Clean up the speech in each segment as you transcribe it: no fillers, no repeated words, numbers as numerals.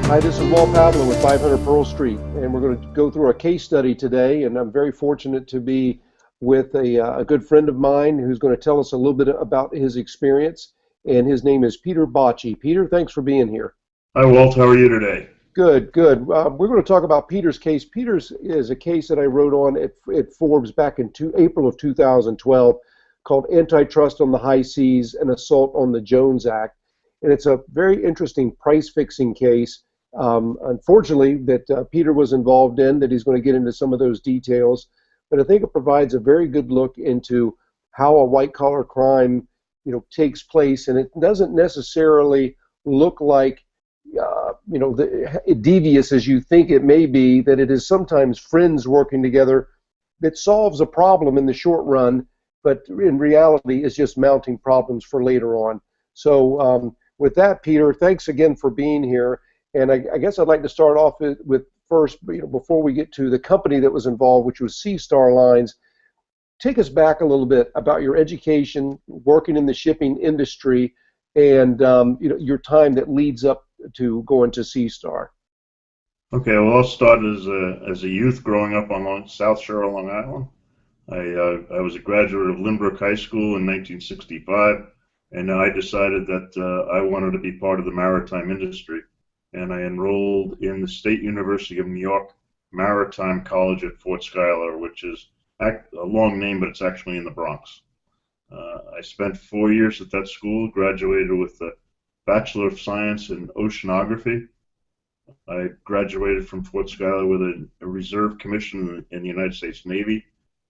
Hi, this is Walt Pavlo with 500 Pearl Street, and we're going to go through a case study today. And I'm very fortunate to be with a good friend of mine who's going to tell us a little bit about his experience. And his name is Peter Baci. Peter, thanks for being here. Hi, Walt. How are you today? Good, good. We're going to talk about Peter's case. Peter's is a case that I wrote on at Forbes back in April of 2012 called Antitrust on the High Seas, an Assault on the Jones Act. And it's a very interesting price-fixing case. Unfortunately, that Peter was involved in, that he's going to get into some of those details. But I think it provides a very good look into how a white-collar crime, takes place, and it doesn't necessarily look like, devious as you think it may be. That it is sometimes friends working together that solves a problem in the short run, but in reality is just mounting problems for later on. So with that, Peter, thanks again for being here. And I guess I'd like to start off with first, before we get to the company that was involved, which was Sea Star Lines. Take us back a little bit about your education, working in the shipping industry, and your time that leads up to going to Sea Star. Okay, well, I'll start as a youth growing up on South Shore of Long Island. I was a graduate of Lynbrook High School in 1965, and I decided that I wanted to be part of the maritime industry. And I enrolled in the State University of New York Maritime College at Fort Schuyler, which is a long name, but it's actually in the Bronx. I spent 4 years at that school, graduated with a Bachelor of Science in Oceanography. I graduated from Fort Schuyler with a reserve commission in the United States Navy.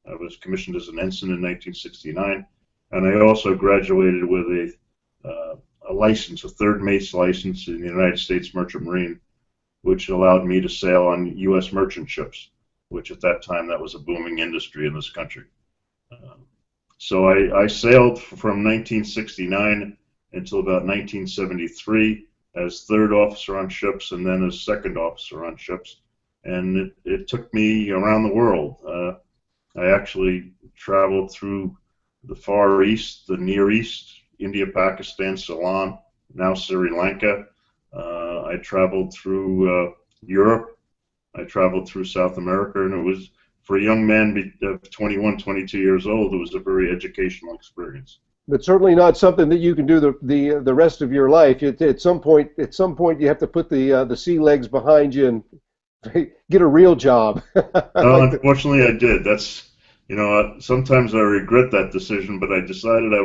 I was commissioned as an ensign in 1969, and I also graduated with a license, a third mate's license in the United States Merchant Marine, which allowed me to sail on U.S. merchant ships, which at that time that was a booming industry in this country. So I sailed from 1969 until about 1973 as third officer on ships and then as second officer on ships. And it took me around the world. I actually traveled through the Far East, the Near East, India, Pakistan, Ceylon, now Sri Lanka. I traveled through Europe. I traveled through South America, and it was, for a young man of 21, 22 years old, it was a very educational experience. But certainly not something that you can do the rest of your life. At some point, you have to put the sea legs behind you and get a real job. Unfortunately, I did. That's, sometimes I regret that decision, but I decided I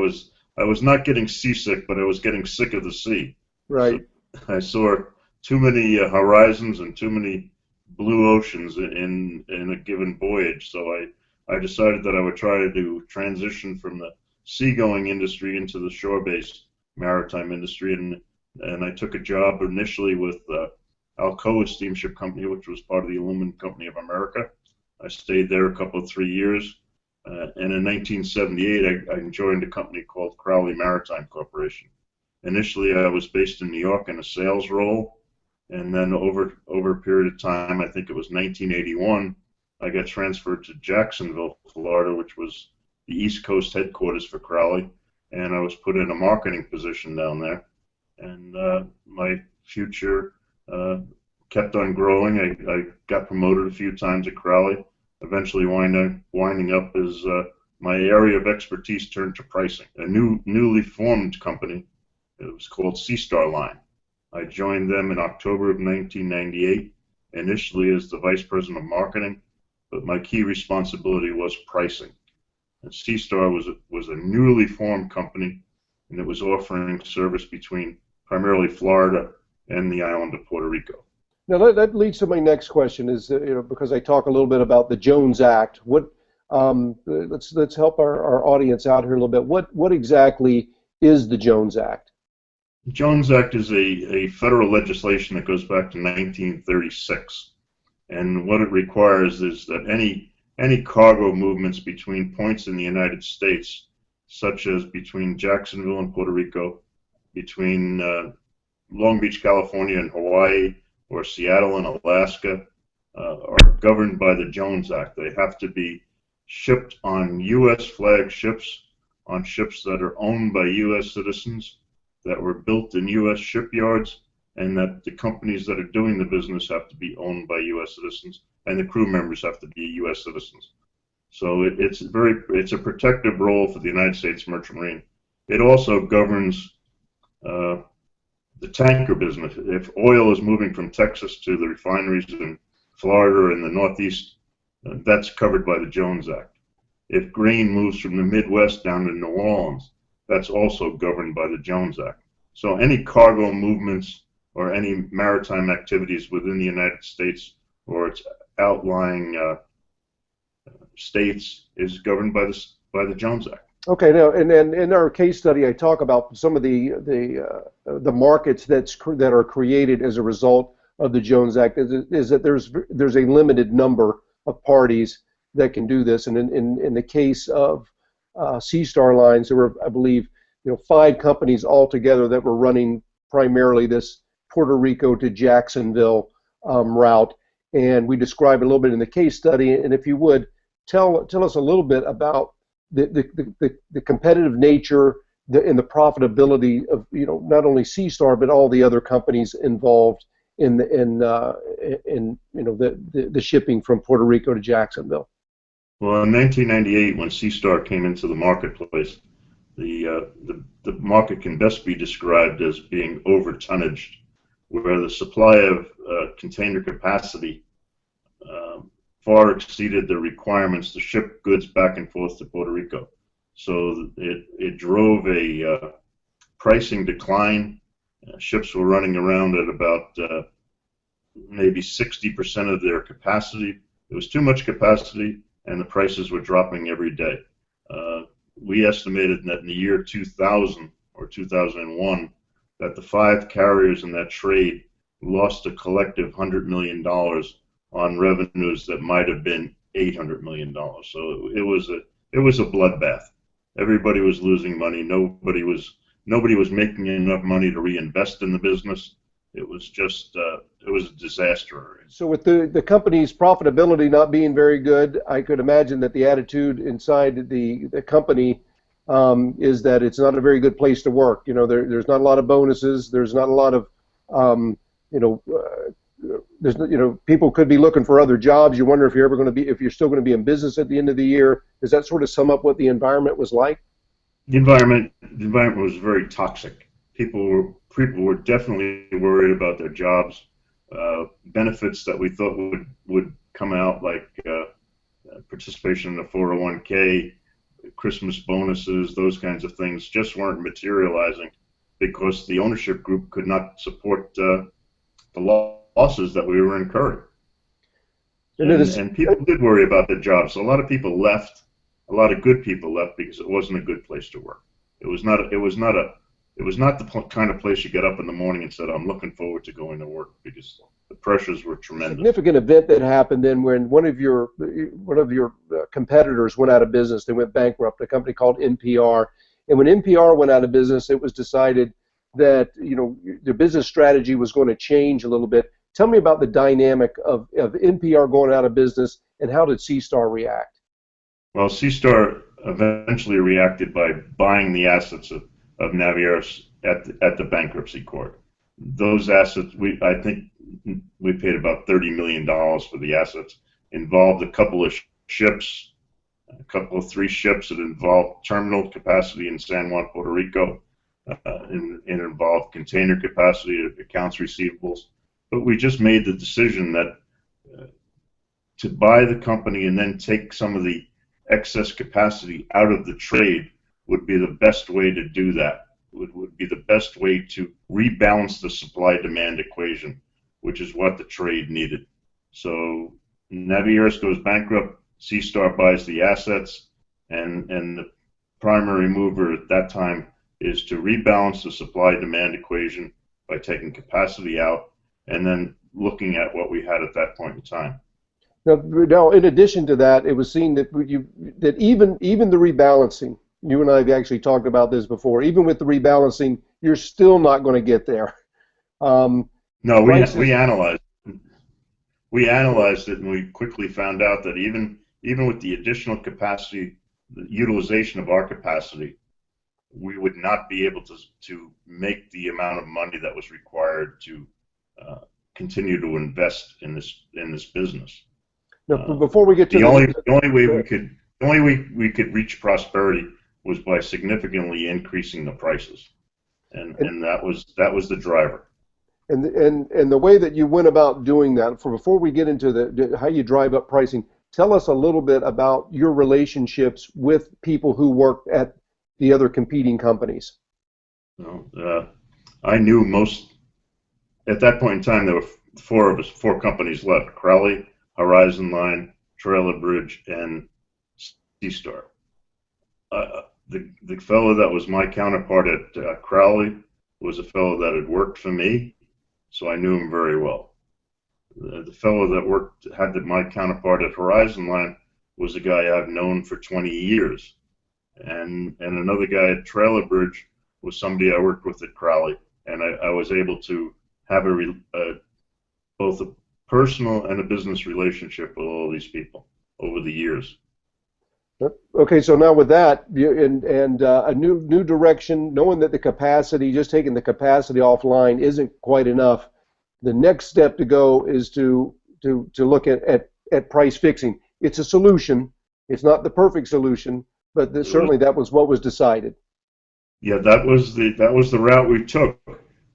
was not getting seasick, but I was getting sick of the sea. Right. So I saw too many horizons and too many blue oceans in a given voyage. So I decided that I would try to transition from the seagoing industry into the shore-based maritime industry, and I took a job initially with Alcoa Steamship Company, which was part of the Aluminum Company of America. I stayed there a couple of 3 years. And in 1978, I joined a company called Crowley Maritime Corporation. Initially, I was based in New York in a sales role, and then over a period of time, I think it was 1981, I got transferred to Jacksonville, Florida, which was the East Coast headquarters for Crowley, and I was put in a marketing position down there. And my future kept on growing. I got promoted a few times at Crowley. Eventually winding up as my area of expertise turned to pricing. A newly formed company, it was called Sea Star Line. I joined them in October of 1998, initially as the Vice President of Marketing, but my key responsibility was pricing. And Sea Star was a newly formed company, and it was offering service between primarily Florida and the island of Puerto Rico. Now that leads to my next question. Is because I talk a little bit about the Jones Act. What let's help our audience out here a little bit. What exactly is the Jones Act? The Jones Act is a federal legislation that goes back to 1936, and what it requires is that any cargo movements between points in the United States, such as between Jacksonville and Puerto Rico, between Long Beach, California and Hawaii, or Seattle and Alaska, are governed by the Jones Act. They have to be shipped on U.S. flag ships, on ships that are owned by U.S. citizens, that were built in U.S. shipyards, and that the companies that are doing the business have to be owned by U.S. citizens, and the crew members have to be U.S. citizens. So it's a protective role for the United States Merchant Marine. It also governs the tanker business. If oil is moving from Texas to the refineries in Florida and the Northeast, that's covered by the Jones Act. If grain moves from the Midwest down to New Orleans, that's also governed by the Jones Act. So any cargo movements or any maritime activities within the United States or its outlying states is governed by the Jones Act. Okay, now, and in our case study, I talk about some of the markets that are created as a result of the Jones Act. Is that there's a limited number of parties that can do this, and in the case of Sea Star Lines, there were, I believe, 5 companies altogether that were running primarily this Puerto Rico to Jacksonville route, and we describe it a little bit in the case study. And if you would tell us a little bit about the competitive nature and the profitability of not only Sea Star but all the other companies involved in the shipping from Puerto Rico to Jacksonville. Well, in 1998, when Sea Star came into the marketplace, the market can best be described as being over-tonnaged, where the supply of container capacity far exceeded the requirements to ship goods back and forth to Puerto Rico. So it drove a pricing decline. Ships were running around at about maybe 60% of their capacity. It was too much capacity, and the prices were dropping every day. We estimated that in the year 2000 or 2001, that the 5 carriers in that trade lost a collective $100 million on revenues that might have been $800 million. So it was a bloodbath. Everybody was losing money. Nobody was making enough money to reinvest in the business. It was just it was a disaster. So with the company's profitability not being very good, I could imagine that the attitude inside the company is that it's not a very good place to work. There's not a lot of bonuses. There's not a lot of people could be looking for other jobs. You wonder if you're still going to be in business at the end of the year. Does that sort of sum up what the environment was like? The environment was very toxic. People were definitely worried about their jobs. Benefits that we thought would come out, like participation in the 401k, Christmas bonuses, those kinds of things, just weren't materializing because the ownership group could not support the losses that we were incurring. And people did worry about their jobs. So a lot of people left. A lot of good people left because it wasn't a good place to work. It was not the kind of place you get up in the morning and said, "I'm looking forward to going to work," because the pressures were tremendous. Significant event that happened then when one of your competitors went out of business. They went bankrupt. A company called NPR, and when NPR went out of business, it was decided that the business strategy was going to change a little bit. Tell me about the dynamic of NPR going out of business, and how did Sea Star react? Well, Sea Star eventually reacted by buying the assets of Navieros at the bankruptcy court. Those assets, I think we paid about $30 million for the assets. Involved a couple of ships, three ships that involved terminal capacity in San Juan, Puerto Rico, and involved container capacity, accounts receivables. But we just made the decision that to buy the company and then take some of the excess capacity out of the trade would be the best way to do that. Would be the best way to rebalance the supply-demand equation, which is what the trade needed. So Navieros goes bankrupt, Sea Star buys the assets, and the primary mover at that time is to rebalance the supply-demand equation by taking capacity out and then looking at what we had at that point in time. Now, in addition to that, it was seen that even the rebalancing, you and I have actually talked about this before, even with the rebalancing, you're still not going to get there. No, we analyzed it. We analyzed it, and we quickly found out that even with the additional capacity, the utilization of our capacity, we would not be able to make the amount of money that was required to continue to invest in this business. Now, before we get to the only way we could reach prosperity was by significantly increasing the prices, and that was the driver. And the way that you went about doing that, before we get into how you drive up pricing, tell us a little bit about your relationships with people who work at the other competing companies. Well, I knew most at that point in time. There were four companies left: Crowley, Horizon Line, Trailer Bridge, and C-Star. The fellow that was my counterpart at Crowley was a fellow that had worked for me, so I knew him very well. The fellow that had my counterpart at Horizon Line was a guy I've known for 20 years. And another guy at Trailer Bridge was somebody I worked with at Crowley, and I was able to have both a personal and a business relationship with all these people over the years. Okay, so now with that and a new direction, knowing that the capacity, just taking the capacity offline isn't quite enough, the next step to go is to look at price fixing. It's a solution. It's not the perfect solution, but certainly that was what was decided. Yeah, that was the route we took.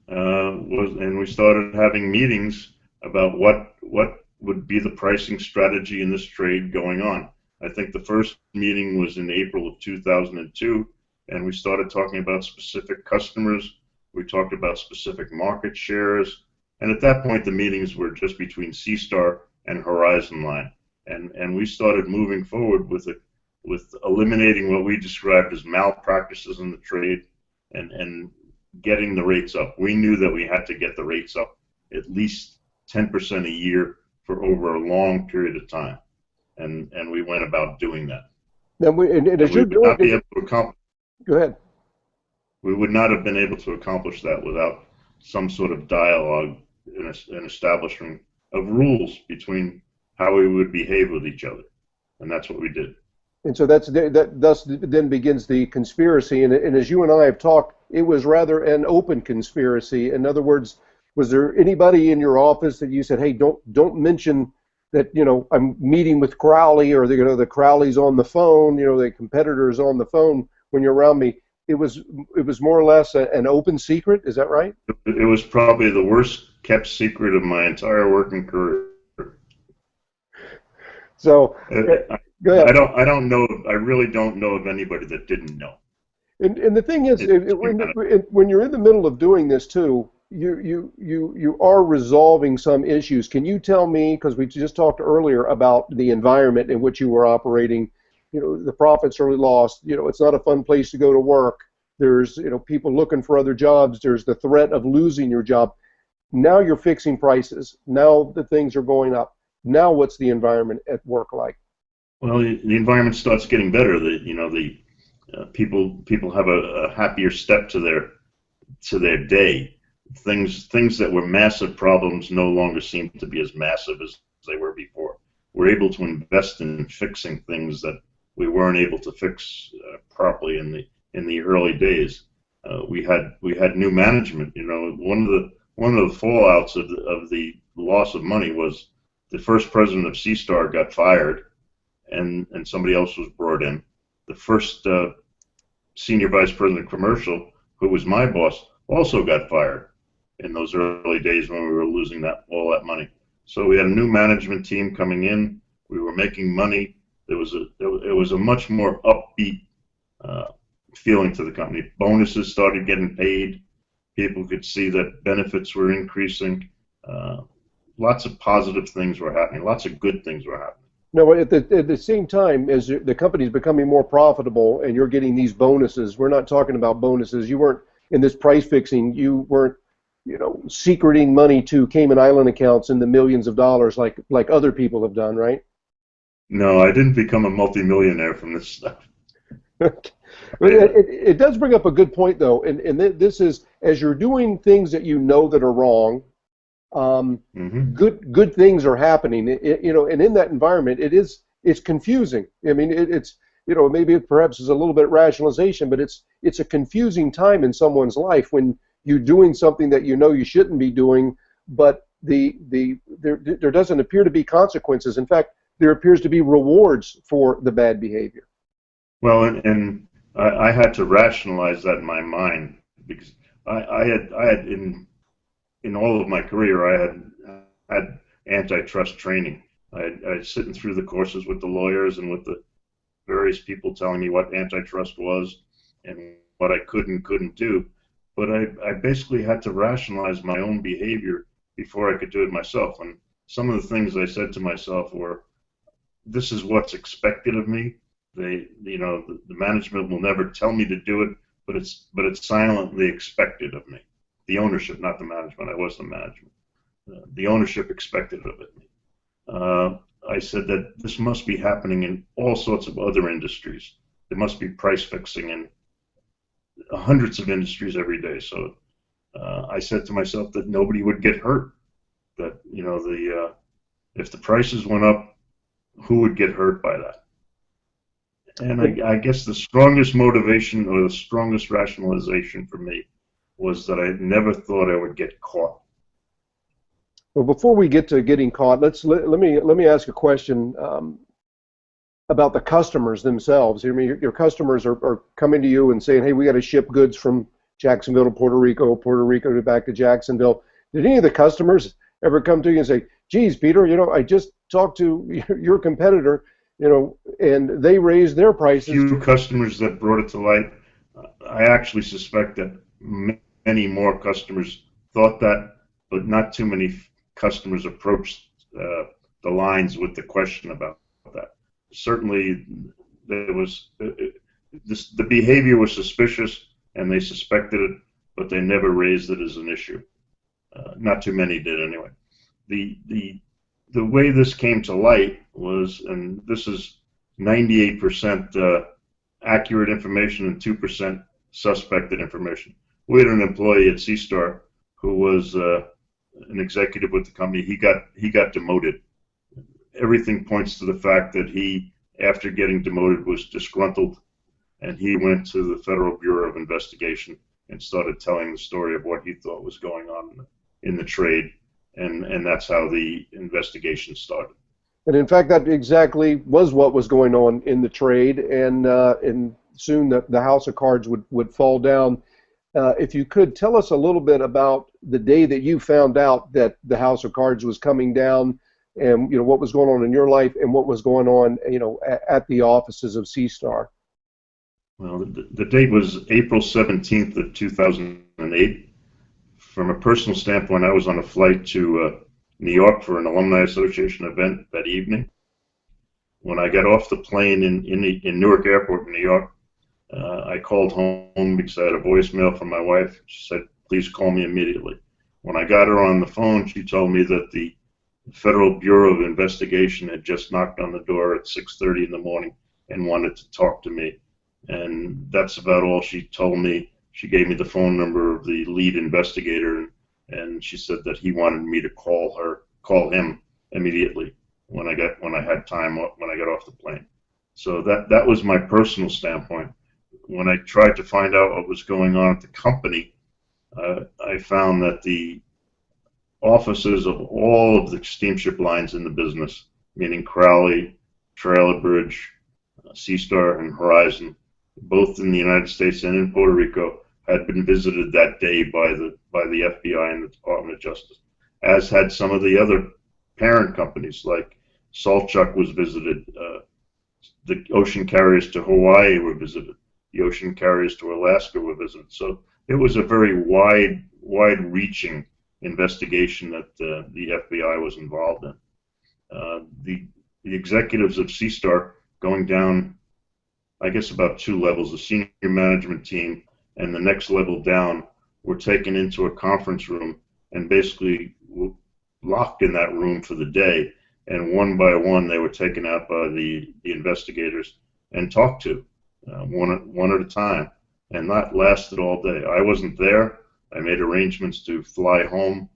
And we started having meetings about what would be the pricing strategy in this trade going on. I think the first meeting was in April of 2002, and we started talking about specific customers. We talked about specific market shares, and at that point, the meetings were just between C-Star and Horizon Line, and we started moving forward with eliminating what we described as malpractices in the trade, and getting the rates up. We knew that we had to get the rates up at least 10% a year for over a long period of time. And we went about doing that. Now, we would not be able to accomplish. Go ahead. We would not have been able to accomplish that without some sort of dialogue and establishment of rules between how we would behave with each other, and that's what we did. And so that thus then begins the conspiracy. And as you and I have talked, it was rather an open conspiracy. In other words, was there anybody in your office that you said, "Hey, don't mention that, I'm meeting with Crowley, or the Crowley's on the phone, the competitor's on the phone when you're around me"? It was more or less an open secret. Is that right? It was probably the worst kept secret of my entire working career. So go ahead. I don't know. I really don't know of anybody that didn't know. And the thing is, when you're in the middle of doing this too, you are resolving some issues. Can you tell me, because we just talked earlier about the environment in which you were operating, the profits are lost, it's not a fun place to go to work. There's, people looking for other jobs. There's the threat of losing your job. Now you're fixing prices. Now the things are going up. Now what's the environment at work like? Well, the environment starts getting better. People have a happier step to their day. Things that were massive problems no longer seem to be as massive as they were before. We're able to invest in fixing things that we weren't able to fix properly in the early days. We had new management. One of the fallouts of the loss of money was the first president of C-Star got fired, and somebody else was brought in. The first senior vice president of commercial, who was my boss, also got fired in those early days when we were losing all that money. So we had a new management team coming in. We were making money. It was a much more upbeat feeling to the company. Bonuses started getting paid. People could see that benefits were increasing. Lots of positive things were happening. Lots of good things were happening. No, at the same time as the company's becoming more profitable and you're getting these bonuses, we're not talking about bonuses. You weren't in this price fixing. You weren't, secreting money to Cayman Island accounts in the millions of dollars like other people have done, right? No, I didn't become a multimillionaire from this stuff. It does bring up a good point, though, and this is, as you're doing things that that are wrong, good things are happening. And in that environment, it's confusing. I mean, maybe it perhaps is a little bit rationalization, but it's a confusing time in someone's life when you're doing something that you know you shouldn't be doing, but there doesn't appear to be consequences. In fact, there appears to be rewards for the bad behavior. Well, and I had to rationalize that in my mind because I had in all of my career I had antitrust training. I sitting through the courses with the lawyers and with the various people telling me what antitrust was and what I could and couldn't do. But I basically had to rationalize my own behavior before I could do it myself. And some of the things I said to myself were, this is what's expected of me. The management will never tell me to do it, but it's silently expected of me. The ownership, not the management. I was the management. The ownership expected of it. I said that this must be happening in all sorts of other industries. There must be price fixing in hundreds of industries every day. So I said to myself that nobody would get hurt. That if the prices went up, who would get hurt by that? And I guess the strongest motivation or the strongest rationalization for me was that I never thought I would get caught. Well, before we get to getting caught, let me ask a question about the customers themselves. I mean, your customers are coming to you and saying, "Hey, we got to ship goods from Jacksonville to Puerto Rico to back to Jacksonville." Did any of the customers ever come to you and say, "Geez, Peter, I just talked to your competitor, and they raised their prices"? Few customers that brought it to light. I actually suspect that many more customers thought that, but not too many customers approached the lines with the question about that. Certainly, there was the behavior was suspicious, and they suspected it, but they never raised it as an issue. Not too many did anyway. The way this came to light was, and this is 98% accurate information and 2% suspected information. We had an employee at C-Star who was an executive with the company. He got demoted. Everything points to the fact that he, after getting demoted, was disgruntled, and he went to the Federal Bureau of Investigation and started telling the story of what he thought was going on in the trade, and that's how the investigation started. And in fact, that exactly was what was going on in the trade, and soon the house of cards would fall down. If you could tell us a little bit about the day that you found out that the house of cards was coming down, and what was going on in your life and what was going on at the offices of C-Star. Well, the date was April 17th of 2008. From a personal standpoint, I was on a flight to New York for an Alumni Association event that evening. When I got off the plane in Newark Airport in New York, I called home because I had a voicemail from my wife. She said, "Please call me immediately." When I got her on the phone, she told me that the Federal Bureau of Investigation had just knocked on the door at 6:30 in the morning and wanted to talk to me. And that's about all she told me. She gave me the phone number of the lead investigator, and she said that he wanted me to call him immediately when I had time when I got off the plane. So that was my personal standpoint. When I tried to find out what was going on at the company, I found that the offices of all of the steamship lines in the business, meaning Crowley, Trailer Bridge, C-Star, and Horizon, both in the United States and in Puerto Rico, had been visited that day by the FBI and the Department of Justice, as had some of the other parent companies, like Saltchuk was visited, the ocean carriers to Hawaii were visited, the ocean carriers to Alaska were visited. So it was a very wide-reaching investigation that the FBI was involved in. The executives of C-Star, going down, I guess, about two levels, the senior management team and the next level down, were taken into a conference room and basically locked in that room for the day. And one by one, they were taken out by the investigators and talked to, one at a time. And that lasted all day. I wasn't there. I made arrangements to fly home.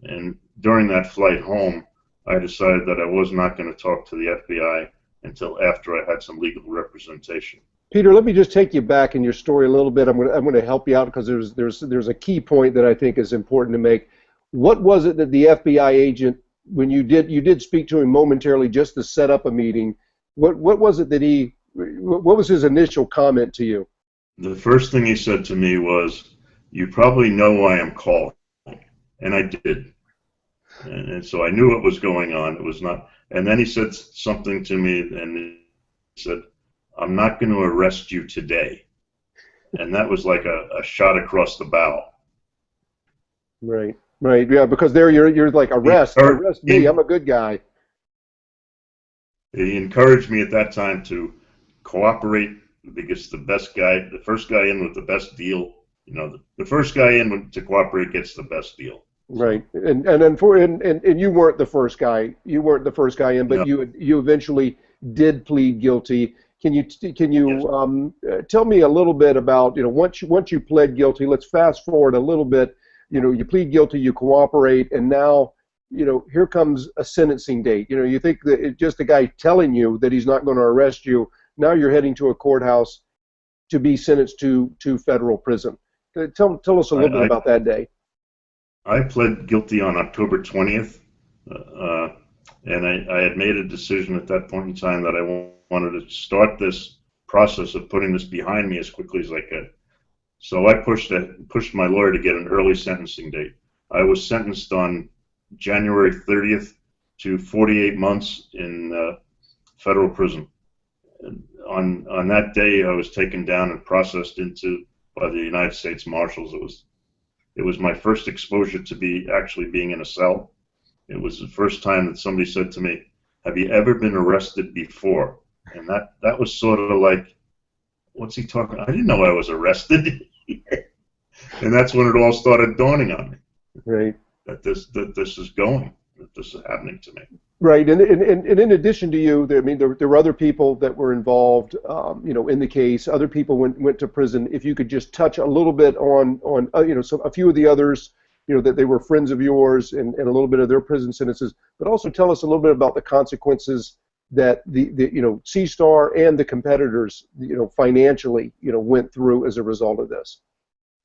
And during that flight home, I decided that I was not going to talk to the FBI until after I had some legal representation. Peter, let me just take you back in your story a little bit. I'm going to help you out because there's a key point that I think is important to make. What was it that the FBI agent, when you did speak to him momentarily just to set up a meeting, what was it that what was his initial comment to you? The first thing he said to me was, "You probably know why I'm calling," and I did, and so I knew what was going on. It was not, and then he said something to me, and he said, "I'm not going to arrest you today," and that was like a shot across the bow. Right, yeah, because there you're like arrest me. I'm a good guy. He encouraged me at that time to cooperate because the first guy in with the best deal, the first guy in to cooperate gets the best deal. Right, and you weren't the first guy. You weren't the first guy in, but No. you eventually did plead guilty. Can you Yes. tell me a little bit about once you pled guilty? Let's fast forward a little bit. You plead guilty, you cooperate, and now here comes a sentencing date. You think that it's just a guy telling you that he's not going to arrest you. Now you're heading to a courthouse to be sentenced to federal prison. Tell us a little bit about that day. I pled guilty on October 20th, and I had made a decision at that point in time that I wanted to start this process of putting this behind me as quickly as I could. So I pushed my lawyer to get an early sentencing date. I was sentenced on January 30th to 48 months in federal prison. And on that day, I was taken down and processed by the United States Marshals. It was my first exposure to actually being in a cell. It was the first time that somebody said to me, "Have you ever been arrested before?" And that was sort of like, what's he talking? I didn't know I was arrested. And that's when it all started dawning on me. Right. That this is happening to me. Right, and in addition to you, there were other people that were involved, in the case. Other people went to prison. If you could just touch a little bit on so a few of the others, that they were friends of yours and a little bit of their prison sentences, but also tell us a little bit about the consequences that the C-Star and the competitors, financially, went through as a result of this.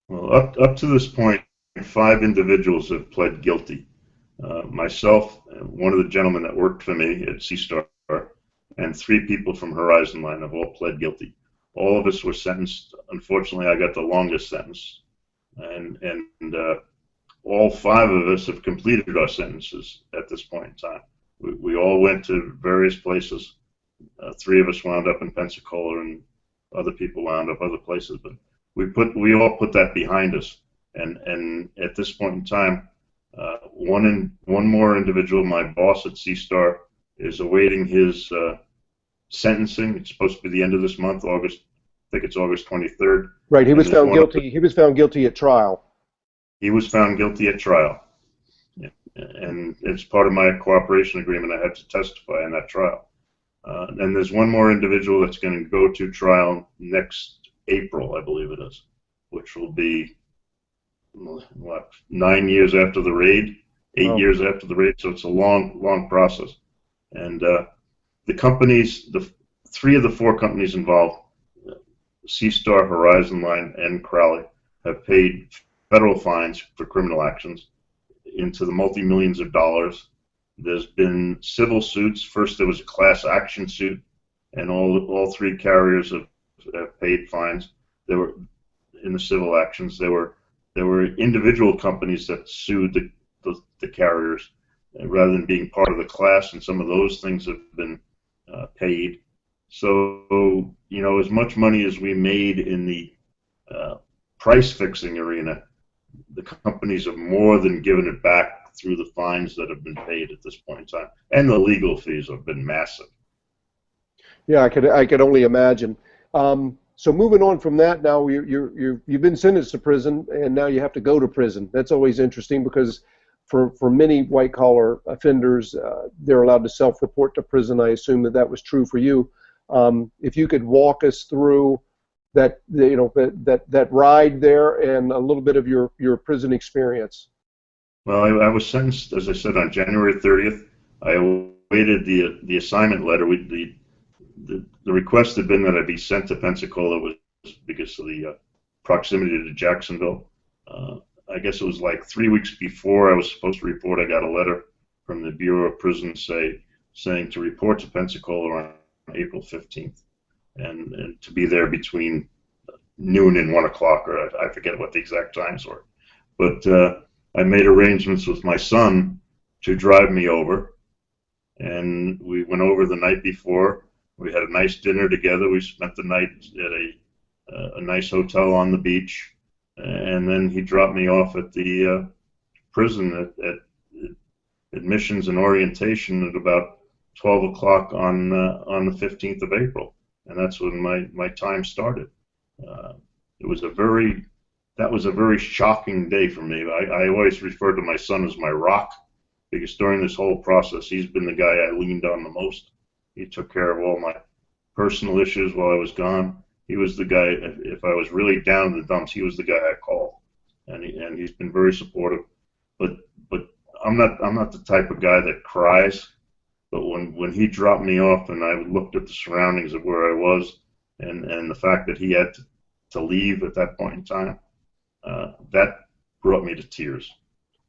Well, up to this point, 5 individuals have pled guilty. Myself, one of the gentlemen that worked for me at C-Star, and 3 people from Horizon Line have all pled guilty. All of us were sentenced. Unfortunately, I got the longest sentence, and all 5 of us have completed our sentences at this point in time. We all went to various places. 3 of us wound up in Pensacola, and other people wound up other places. But we all put that behind us, and at this point in time, one more individual, my boss at C-Star, is awaiting his sentencing. It's supposed to be the end of this month, August. I think it's August 23rd. Right. He was found guilty. He was found guilty at trial. He was found guilty at trial, and as part of my cooperation agreement, I had to testify in that trial. And there's one more individual that's going to go to trial next April, I believe it is, which will be 9 years after the raid, 8 years after the raid. So it's a long process. And the companies, the 3 of the 4 companies involved, C-Star, Horizon Line, and Crowley, have paid federal fines for criminal actions into the multi-millions of dollars. There's been civil suits. First, there was a class action suit, and all 3 carriers have paid fines. There were, in the civil actions, there were individual companies that sued the carriers rather than being part of the class, and some of those things have been paid. So, as much money as we made in the price fixing arena, the companies have more than given it back through the fines that have been paid at this point in time, and the legal fees have been massive. Yeah, I could only imagine. So moving on from that, now you've been sentenced to prison, and now you have to go to prison. That's always interesting because for many white-collar offenders, they're allowed to self-report to prison. I assume that was true for you. If you could walk us through that ride there and a little bit of your prison experience. Well, I was sentenced, as I said, on January 30th. I awaited the assignment letter. The the request had been that I be sent to Pensacola was because of the proximity to Jacksonville. I guess it was like 3 weeks before I was supposed to report. I got a letter from the Bureau of Prisons saying to report to Pensacola on April 15th, and to be there between noon and 1 o'clock, or I forget what the exact times were. But I made arrangements with my son to drive me over, and we went over the night before. We had a nice dinner together. We spent the night at a nice hotel on the beach, and then he dropped me off at the prison at admissions and orientation at about 12 o'clock on the 15th of April, and that's when my time started. That was a very shocking day for me. I always refer to my son as my rock, because during this whole process, he's been the guy I leaned on the most. He took care of all my personal issues while I was gone. He was the guy, if I was really down in the dumps, he was the guy I called, and he's been very supportive. But I'm not the type of guy that cries. But when he dropped me off and I looked at the surroundings of where I was, and the fact that he had to leave at that point in time, that brought me to tears.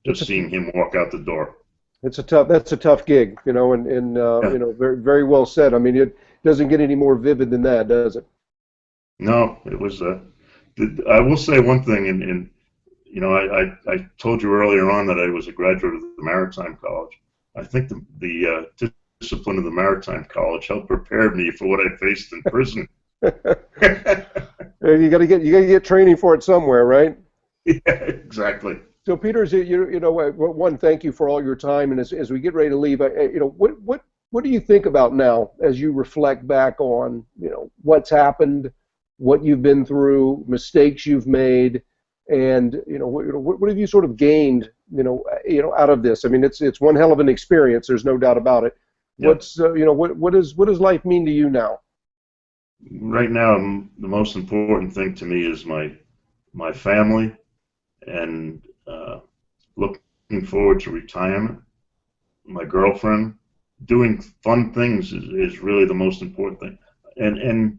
Just seeing him walk out the door. That's a tough gig, and Yeah. very, very well said. I mean, it doesn't get any more vivid than that, does it? No, it was. I will say one thing, and I told you earlier on that I was a graduate of the Maritime College. I think the discipline of the Maritime College helped prepare me for what I faced in prison. You got to get training for it somewhere, right? Yeah, exactly. So, Peter, one, thank you for all your time, and as we get ready to leave, what do you think about now as you reflect back on what's happened, what you've been through, mistakes you've made, and what have you sort of gained out of this? I mean, it's one hell of an experience. There's no doubt about it. Yep. What does life mean to you now? Right now, the most important thing to me is my family, and looking forward to retirement. My girlfriend, doing fun things is really the most important thing, and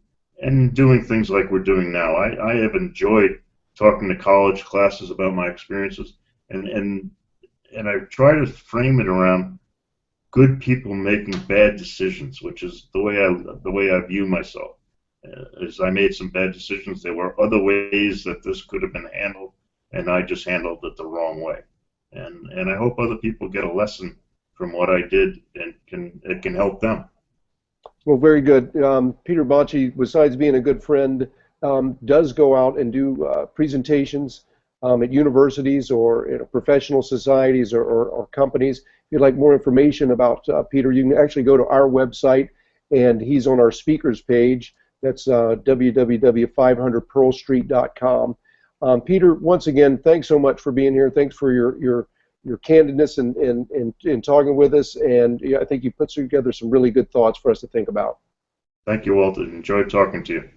doing things like we're doing now. I have enjoyed talking to college classes about my experiences, and I try to frame it around good people making bad decisions, which is the way I view myself. As I made some bad decisions, there were other ways that this could have been handled, and I just handled it the wrong way. And I hope other people get a lesson from what I did, and it can help them. Well, very good. Peter Baci, besides being a good friend, does go out and do presentations at universities or professional societies or companies. If you'd like more information about Peter, you can actually go to our website, and he's on our speakers page. That's www.500pearlstreet.com. Peter, once again, thanks so much for being here. Thanks for your candidness in talking with us, and I think you put together some really good thoughts for us to think about. Thank you, Walter. Enjoyed talking to you.